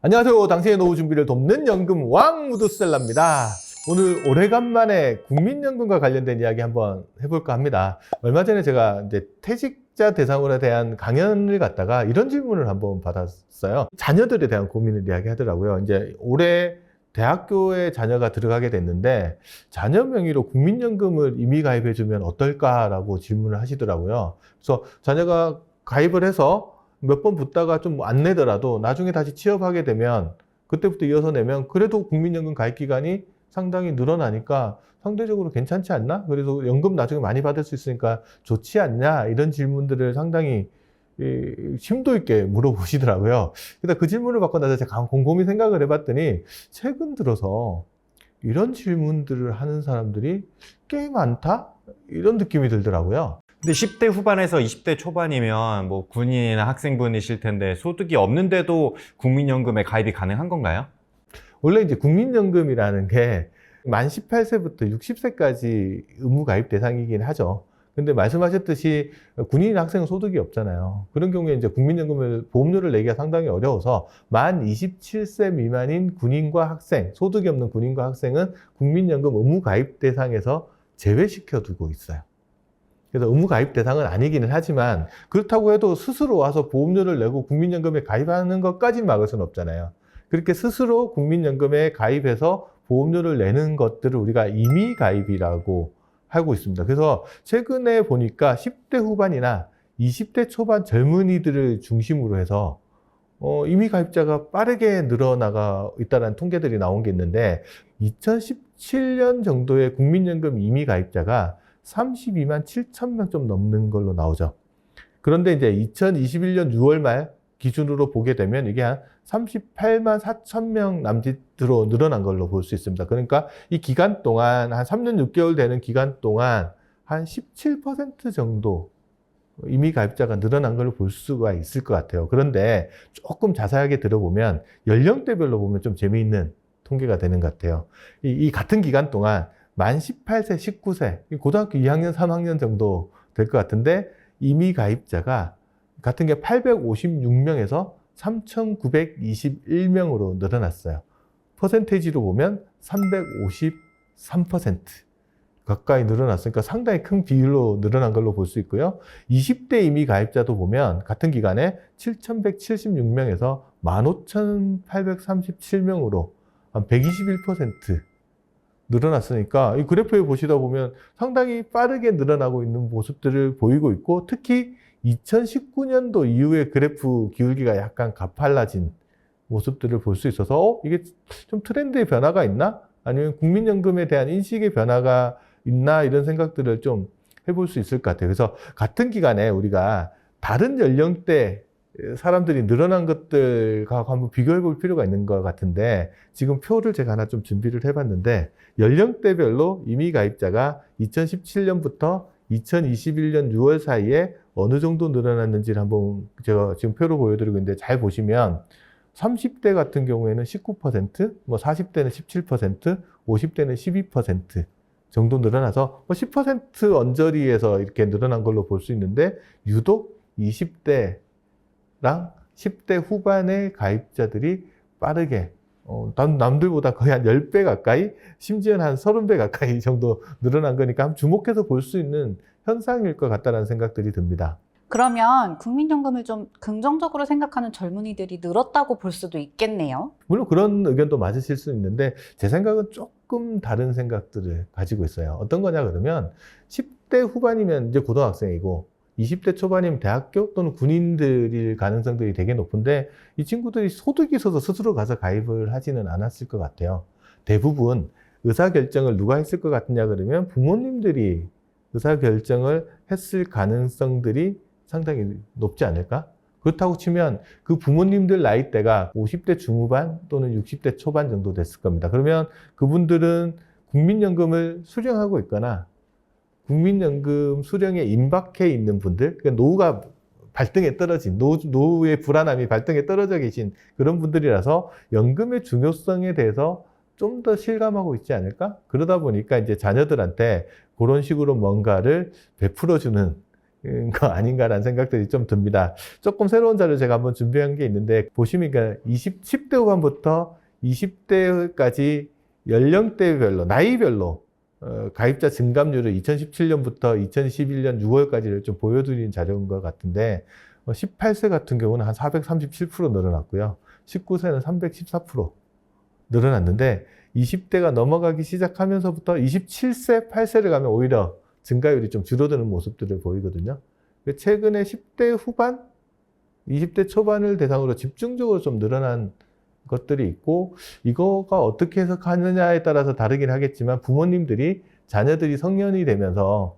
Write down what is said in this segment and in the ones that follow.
안녕하세요. 당신의 노후 준비를 돕는 연금 왕 무드셀러입니다. 오늘 오래간만에 국민연금과 관련된 이야기 한번 해볼까 합니다. 얼마 전에 제가 이제 퇴직자 대상으로 대한 강연을 갔다가 이런 질문을 한번 받았어요. 자녀들에 대한 고민을 이야기하더라고요. 이제 올해 대학교에 자녀가 들어가게 됐는데 자녀 명의로 국민연금을 임의 가입해주면 어떨까라고 질문을 하시더라고요. 그래서 자녀가 가입을 해서 몇 번 붙다가 좀 안 내더라도 나중에 다시 취업하게 되면 그때부터 이어서 내면 그래도 국민연금 가입 기간이 상당히 늘어나니까 상대적으로 괜찮지 않나? 그래서 연금 나중에 많이 받을 수 있으니까 좋지 않냐? 이런 질문들을 상당히 심도 있게 물어보시더라고요. 그래서 그 질문을 받고 나서 제가 곰곰이 생각을 해봤더니 최근 들어서 이런 질문들을 하는 사람들이 꽤 많다? 이런 느낌이 들더라고요. 근데 10대 후반에서 20대 초반이면 뭐 군인이나 학생분이실 텐데 소득이 없는데도 국민연금에 가입이 가능한 건가요? 원래 이제 국민연금이라는 게 만 18세부터 60세까지 의무 가입 대상이긴 하죠. 근데 말씀하셨듯이 군인 학생은 소득이 없잖아요. 그런 경우에 이제 국민연금을 보험료를 내기가 상당히 어려워서 만 27세 미만인 군인과 학생, 소득이 없는 군인과 학생은 국민연금 의무 가입 대상에서 제외시켜 두고 있어요. 그래서 의무 가입 대상은 아니기는 하지만 그렇다고 해도 스스로 와서 보험료를 내고 국민연금에 가입하는 것까지 막을 수는 없잖아요. 그렇게 스스로 국민연금에 가입해서 보험료를 내는 것들을 우리가 임의 가입이라고 하고 있습니다. 그래서 최근에 보니까 10대 후반이나 20대 초반 젊은이들을 중심으로 해서 임의 가입자가 빠르게 늘어나가 있다는 통계들이 나온 게 있는데 2017년 정도의 국민연금 임의 가입자가 32만 7천 명 좀 넘는 걸로 나오죠. 그런데 이제 2021년 6월 말 기준으로 보게 되면 이게 한 38만 4천 명 남짓으로 늘어난 걸로 볼 수 있습니다. 그러니까 이 기간 동안 한 3년 6개월 되는 기간 동안 한 17% 정도 임의 가입자가 늘어난 걸로 볼 수가 있을 것 같아요. 그런데 조금 자세하게 들어보면 연령대별로 보면 좀 재미있는 통계가 되는 것 같아요. 이 같은 기간 동안 만 18세, 19세, 고등학교 2학년, 3학년 정도 될 것 같은데 임의 가입자가 같은 게 856명에서 3,921명으로 늘어났어요. 퍼센테이지로 보면 353% 가까이 늘어났으니까 상당히 큰 비율로 늘어난 걸로 볼 수 있고요. 20대 임의 가입자도 보면 같은 기간에 7,176명에서 15,837명으로 한 121% 늘어났으니까 이 그래프에 보시다 보면 상당히 빠르게 늘어나고 있는 모습들을 보이고 있고 특히 2019년도 이후에 그래프 기울기가 약간 가팔라진 모습들을 볼 수 있어서 이게 좀 트렌드의 변화가 있나? 아니면 국민연금에 대한 인식의 변화가 있나? 이런 생각들을 좀 해볼 수 있을 것 같아요. 그래서 같은 기간에 우리가 다른 연령대 사람들이 늘어난 것들과 한번 비교해 볼 필요가 있는 것 같은데 지금 표를 제가 하나 좀 준비를 해봤는데 연령대별로 임의 가입자가 2017년부터 2021년 6월 사이에 어느 정도 늘어났는지를 한번 제가 지금 표로 보여드리고 있는데 잘 보시면 30대 같은 경우에는 19%, 뭐 40대는 17%, 50대는 12% 정도 늘어나서 10% 언저리에서 이렇게 늘어난 걸로 볼 수 있는데 유독 20대 랑 10대 후반의 가입자들이 빠르게 남들보다 거의 한 10배 가까이 심지어는 한 30배 가까이 정도 늘어난 거니까 한번 주목해서 볼 수 있는 현상일 것 같다는 생각들이 듭니다. 그러면 국민연금을 좀 긍정적으로 생각하는 젊은이들이 늘었다고 볼 수도 있겠네요. 물론 그런 의견도 맞으실 수 있는데 제 생각은 조금 다른 생각들을 가지고 있어요. 어떤 거냐 그러면 10대 후반이면 이제 고등학생이고 20대 초반이면 대학교 또는 군인들일 가능성들이 되게 높은데 이 친구들이 소득이 있어서 스스로 가서 가입을 하지는 않았을 것 같아요. 대부분 의사결정을 누가 했을 것 같느냐 그러면 부모님들이 의사결정을 했을 가능성들이 상당히 높지 않을까? 그렇다고 치면 그 부모님들 나이대가 50대 중후반 또는 60대 초반 정도 됐을 겁니다. 그러면 그분들은 국민연금을 수령하고 있거나 국민연금 수령에 임박해 있는 분들, 그러니까 노후가 발등에 떨어진, 노후의 불안함이 발등에 떨어져 계신 그런 분들이라서 연금의 중요성에 대해서 좀 더 실감하고 있지 않을까? 그러다 보니까 이제 자녀들한테 그런 식으로 뭔가를 베풀어주는 거 아닌가라는 생각들이 좀 듭니다. 조금 새로운 자료 제가 한번 준비한 게 있는데 보시면 10대 후반부터 20대까지 연령대별로 나이별로 가입자 증감률을 2017년부터 2021년 6월까지를 좀 보여드리는 자료인 것 같은데 18세 같은 경우는 한 437% 늘어났고요. 19세는 314% 늘어났는데 20대가 넘어가기 시작하면서부터 27세, 8세를 가면 오히려 증가율이 좀 줄어드는 모습들을 보이거든요. 최근에 10대 후반, 20대 초반을 대상으로 집중적으로 좀 늘어난 것들이 있고 이거가 어떻게 해석하느냐에 따라서 다르긴 하겠지만 부모님들이 자녀들이 성년이 되면서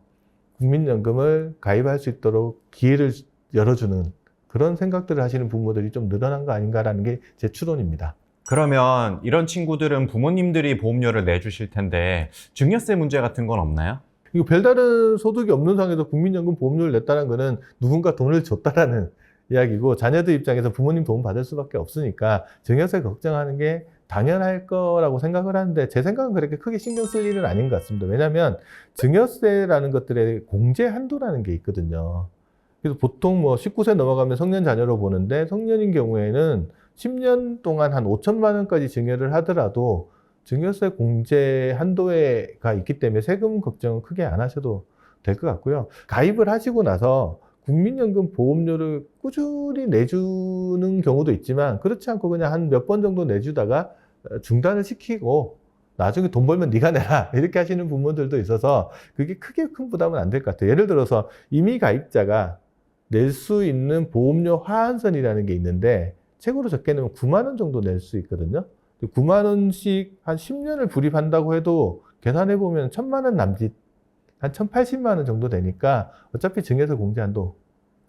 국민연금을 가입할 수 있도록 기회를 열어주는 그런 생각들을 하시는 부모들이 좀 늘어난 거 아닌가라는 게 제 추론입니다. 그러면 이런 친구들은 부모님들이 보험료를 내주실 텐데 증여세 문제 같은 건 없나요? 이거 별다른 소득이 없는 상황에서 국민연금 보험료를 냈다는 거는 누군가 돈을 줬다라는 이야기고 자녀들 입장에서 부모님 도움 받을 수밖에 없으니까 증여세 걱정하는 게 당연할 거라고 생각을 하는데 제 생각은 그렇게 크게 신경 쓸 일은 아닌 것 같습니다. 왜냐하면 증여세라는 것들의 공제 한도라는 게 있거든요. 그래서 보통 뭐 19세 넘어가면 성년 자녀로 보는데 성년인 경우에는 10년 동안 한 5천만 원까지 증여를 하더라도 증여세 공제 한도가 있기 때문에 세금 걱정은 크게 안 하셔도 될 것 같고요. 가입을 하시고 나서 국민연금 보험료를 꾸준히 내주는 경우도 있지만 그렇지 않고 그냥 한 몇 번 정도 내주다가 중단을 시키고 나중에 돈 벌면 네가 내라 이렇게 하시는 부모들도 있어서 그게 크게 큰 부담은 안 될 것 같아요. 예를 들어서 이미 가입자가 낼 수 있는 보험료 하한선이라는 게 있는데 최고로 적게 내면 9만 원 정도 낼 수 있거든요. 9만 원씩 한 10년을 불입한다고 해도 계산해 보면 1,000만 원 남짓 한 1,080만 원 정도 되니까 어차피 증여세 공제한도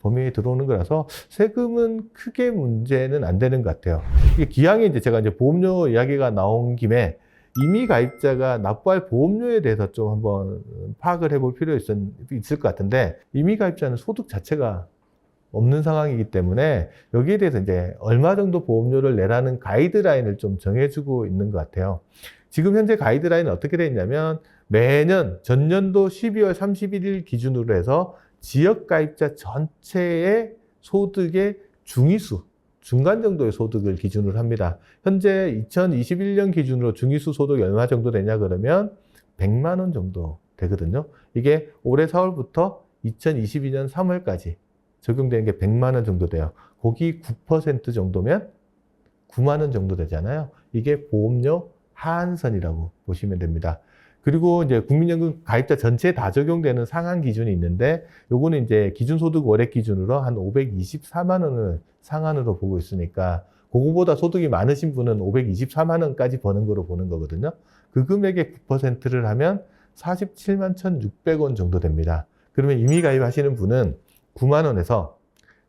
범위에 들어오는 거라서 세금은 크게 문제는 안 되는 것 같아요. 이게 기왕에 이제 제가 이제 보험료 이야기가 나온 김에 이미 가입자가 납부할 보험료에 대해서 좀 한번 파악을 해볼 필요 있을 것 같은데 이미 가입자는 소득 자체가 없는 상황이기 때문에 여기에 대해서 이제 얼마 정도 보험료를 내라는 가이드라인을 좀 정해주고 있는 것 같아요. 지금 현재 가이드라인은 어떻게 되어 있냐면 매년 전년도 12월 31일 기준으로 해서 지역 가입자 전체의 소득의 중위수, 중간 정도의 소득을 기준으로 합니다. 현재 2021년 기준으로 중위수 소득이 얼마 정도 되냐 그러면 100만 원 정도 되거든요. 이게 올해 4월부터 2022년 3월까지 적용되는 게 100만 원 정도 돼요. 거기 9% 정도면 9만 원 정도 되잖아요. 이게 보험료 하한선이라고 보시면 됩니다. 그리고 이제 국민연금 가입자 전체에 다 적용되는 상한 기준이 있는데 요거는 이제 기준소득 월액 기준으로 한 524만 원을 상한으로 보고 있으니까 그거보다 소득이 많으신 분은 524만 원까지 버는 거로 보는 거거든요. 그 금액의 9%를 하면 47만 1,600원 정도 됩니다. 그러면 이미 가입하시는 분은 9만 원에서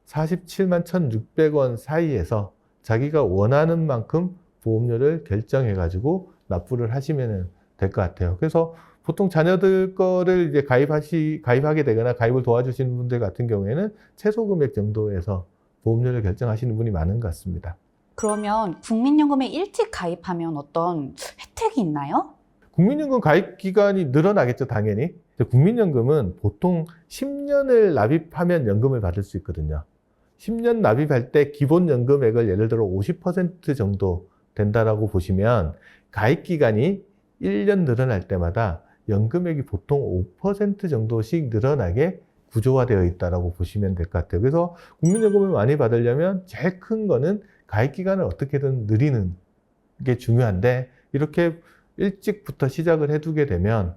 47만 1,600원 사이에서 자기가 원하는 만큼 보험료를 결정해가지고 납부를 하시면 될 것 같아요. 그래서 보통 자녀들 거를 이제 가입하게 되거나 가입을 도와주시는 분들 같은 경우에는 최소 금액 정도에서 보험료를 결정하시는 분이 많은 것 같습니다. 그러면 국민연금에 일찍 가입하면 어떤 혜택이 있나요? 국민연금 가입 기간이 늘어나겠죠, 당연히. 국민연금은 보통 10년을 납입하면 연금을 받을 수 있거든요. 10년 납입할 때 기본 연금액을 예를 들어 50% 정도 된다라고 보시면 가입 기간이 1년 늘어날 때마다 연금액이 보통 5% 정도씩 늘어나게 구조화되어 있다라고 보시면 될 것 같아요. 그래서 국민연금을 많이 받으려면 제일 큰 거는 가입 기간을 어떻게든 늘리는 게 중요한데 이렇게 일찍부터 시작을 해두게 되면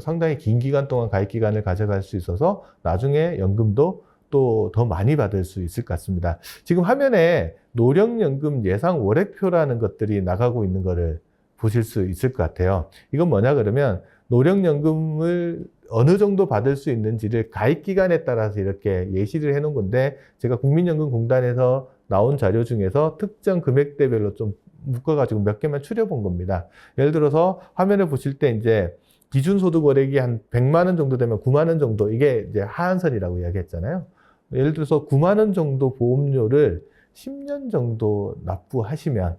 상당히 긴 기간 동안 가입 기간을 가져갈 수 있어서 나중에 연금도 또 더 많이 받을 수 있을 것 같습니다. 지금 화면에 노령연금 예상 월액표라는 것들이 나가고 있는 거를 보실 수 있을 것 같아요. 이건 뭐냐 그러면 노령연금을 어느 정도 받을 수 있는지를 가입 기간에 따라서 이렇게 예시를 해놓은 건데 제가 국민연금공단에서 나온 자료 중에서 특정 금액대별로 좀 묶어가지고 몇 개만 추려본 겁니다. 예를 들어서 화면을 보실 때 이제 기준소득 월액이 한 100만 원 정도 되면 9만 원 정도 이게 이제 하한선이라고 이야기했잖아요. 예를 들어서 9만 원 정도 보험료를 10년 정도 납부하시면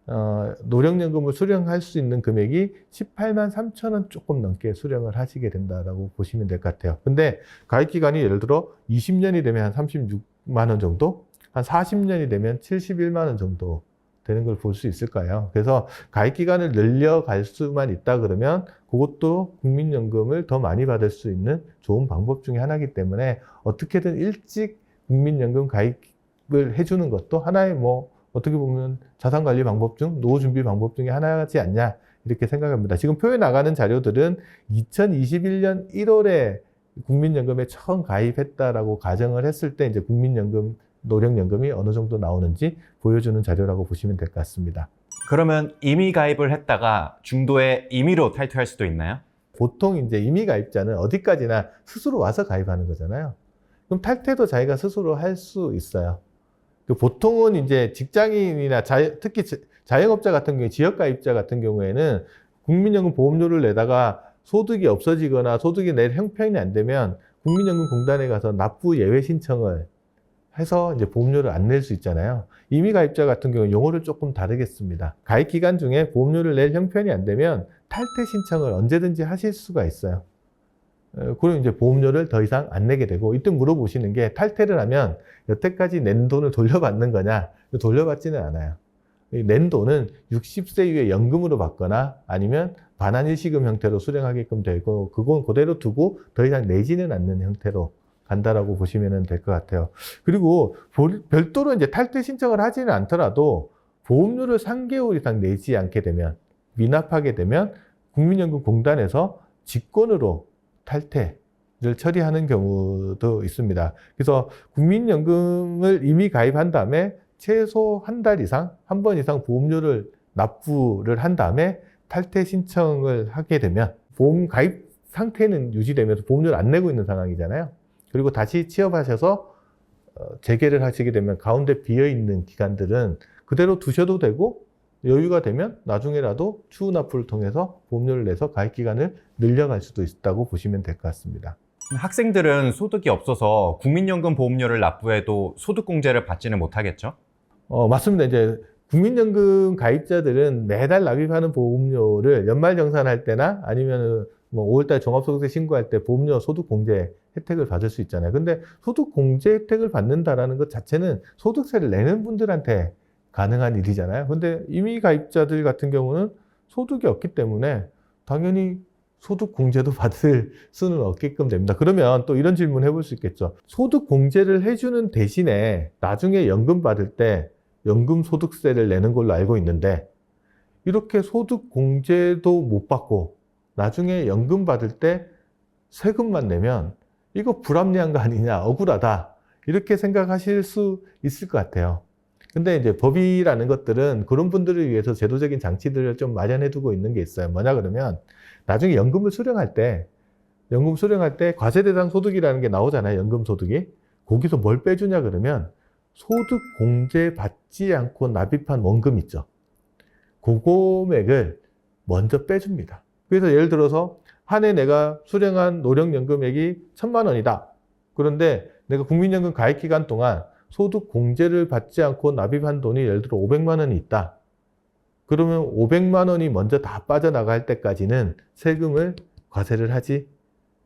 노령연금을 수령할 수 있는 금액이 18만 3천 원 조금 넘게 수령을 하시게 된다라고 보시면 될 것 같아요. 근데 가입기간이 예를 들어 20년이 되면 한 36만 원 정도, 한 40년이 되면 71만 원 정도 되는 걸 볼 수 있을까요? 그래서 가입기간을 늘려갈 수만 있다 그러면 그것도 국민연금을 더 많이 받을 수 있는 좋은 방법 중에 하나이기 때문에 어떻게든 일찍 국민연금 가입을 해주는 것도 하나의 어떻게 보면 자산관리 방법 중, 노후준비 방법 중에 하나지 않냐 이렇게 생각합니다. 지금 표에 나가는 자료들은 2021년 1월에 국민연금에 처음 가입했다라고 가정을 했을 때 이제 국민연금, 노령연금이 어느 정도 나오는지 보여주는 자료라고 보시면 될 것 같습니다. 그러면 임의 가입을 했다가 중도에 임의로 탈퇴할 수도 있나요? 보통 이제 임의 가입자는 어디까지나 스스로 와서 가입하는 거잖아요. 그럼 탈퇴도 자기가 스스로 할 수 있어요. 보통은 이제 직장인이나 특히 자영업자 같은 경우에 지역가입자 같은 경우에는 국민연금 보험료를 내다가 소득이 없어지거나 소득이 낼 형편이 안 되면 국민연금공단에 가서 납부 예외 신청을 해서 이제 보험료를 안 낼 수 있잖아요. 임의 가입자 같은 경우는 용어를 조금 다르겠습니다. 가입 기간 중에 보험료를 낼 형편이 안 되면 탈퇴 신청을 언제든지 하실 수가 있어요. 그럼 이제 보험료를 더 이상 안 내게 되고, 이때 물어보시는 게 탈퇴를 하면 여태까지 낸 돈을 돌려받는 거냐? 돌려받지는 않아요. 낸 돈은 60세 이후에 연금으로 받거나 아니면 반환일시금 형태로 수령하게끔 되고, 그건 그대로 두고 더 이상 내지는 않는 형태로 간다라고 보시면 될 것 같아요. 그리고 별도로 이제 탈퇴 신청을 하지는 않더라도 보험료를 3개월 이상 내지 않게 되면, 미납하게 되면 국민연금공단에서 직권으로 탈퇴를 처리하는 경우도 있습니다. 그래서 국민연금을 이미 가입한 다음에 최소 한 달 이상, 한 번 이상 보험료를 납부를 한 다음에 탈퇴 신청을 하게 되면 보험 가입 상태는 유지되면서 보험료를 안 내고 있는 상황이잖아요. 그리고 다시 취업하셔서 재개를 하시게 되면 가운데 비어있는 기간들은 그대로 두셔도 되고, 여유가 되면 나중에라도 추후 납부를 통해서 보험료를 내서 가입기간을 늘려갈 수도 있다고 보시면 될 것 같습니다. 학생들은 소득이 없어서 국민연금 보험료를 납부해도 소득공제를 받지는 못하겠죠? 맞습니다. 이제 국민연금 가입자들은 매달 납입하는 보험료를 연말정산할 때나 아니면 5월달 종합소득세 신고할 때 보험료 소득공제 혜택을 받을 수 있잖아요. 근데 소득공제 혜택을 받는다라는 것 자체는 소득세를 내는 분들한테 가능한 일이잖아요. 근데 임의 가입자들 같은 경우는 소득이 없기 때문에 당연히 소득공제도 받을 수는 없게끔 됩니다. 그러면 또 이런 질문 해볼 수 있겠죠. 소득공제를 해주는 대신에 나중에 연금 받을 때 연금소득세를 내는 걸로 알고 있는데, 이렇게 소득공제도 못 받고 나중에 연금 받을 때 세금만 내면 이거 불합리한 거 아니냐, 억울하다, 이렇게 생각하실 수 있을 것 같아요. 근데 이제 법이라는 것들은 그런 분들을 위해서 제도적인 장치들을 좀 마련해 두고 있는 게 있어요. 뭐냐 그러면 나중에 연금을 수령할 때 과세대상 소득이라는 게 나오잖아요. 연금소득이. 거기서 뭘 빼주냐 그러면 소득공제 받지 않고 납입한 원금 있죠. 그 금액을 먼저 빼줍니다. 그래서 예를 들어서 한 해 내가 수령한 노령연금액이 1,000만 원이다. 그런데 내가 국민연금 가입 기간 동안 소득공제를 받지 않고 납입한 돈이 예를 들어 500만 원이 있다. 그러면 500만 원이 먼저 다 빠져나갈 때까지는 세금을 과세를 하지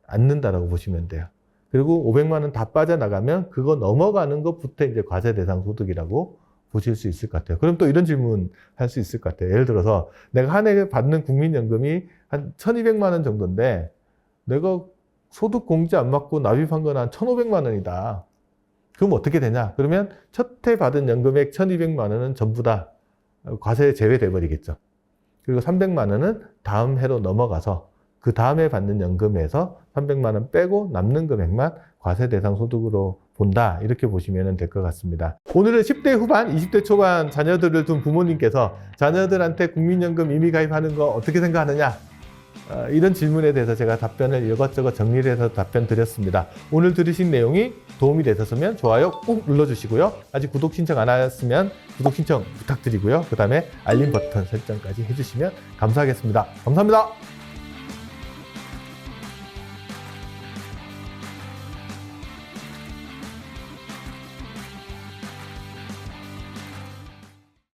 않는다라고 보시면 돼요. 그리고 500만 원 다 빠져나가면 그거 넘어가는 것부터 이제 과세 대상 소득이라고 보실 수 있을 것 같아요. 그럼 또 이런 질문 할 수 있을 것 같아요. 예를 들어서 내가 한 해 받는 국민연금이 한 1,200만 원 정도인데 내가 소득공제 안 받고 납입한 건 한 1,500만 원이다. 그럼 어떻게 되냐? 그러면 첫 해 받은 연금액 1,200만 원은 전부 다 과세에 제외돼 버리겠죠. 그리고 300만 원은 다음 해로 넘어가서 그 다음에 받는 연금에서 300만 원 빼고 남는 금액만 과세 대상 소득으로 본다, 이렇게 보시면 될 것 같습니다. 오늘은 10대 후반, 20대 초반 자녀들을 둔 부모님께서 자녀들한테 국민연금 임의 가입하는 거 어떻게 생각하느냐, 이런 질문에 대해서 제가 답변을 이것저것 정리를 해서 답변 드렸습니다. 오늘 들으신 내용이 도움이 되셨으면 좋아요 꼭 눌러주시고요. 아직 구독 신청 안 하셨으면 구독 신청 부탁드리고요. 그 다음에 알림 버튼 설정까지 해주시면 감사하겠습니다. 감사합니다.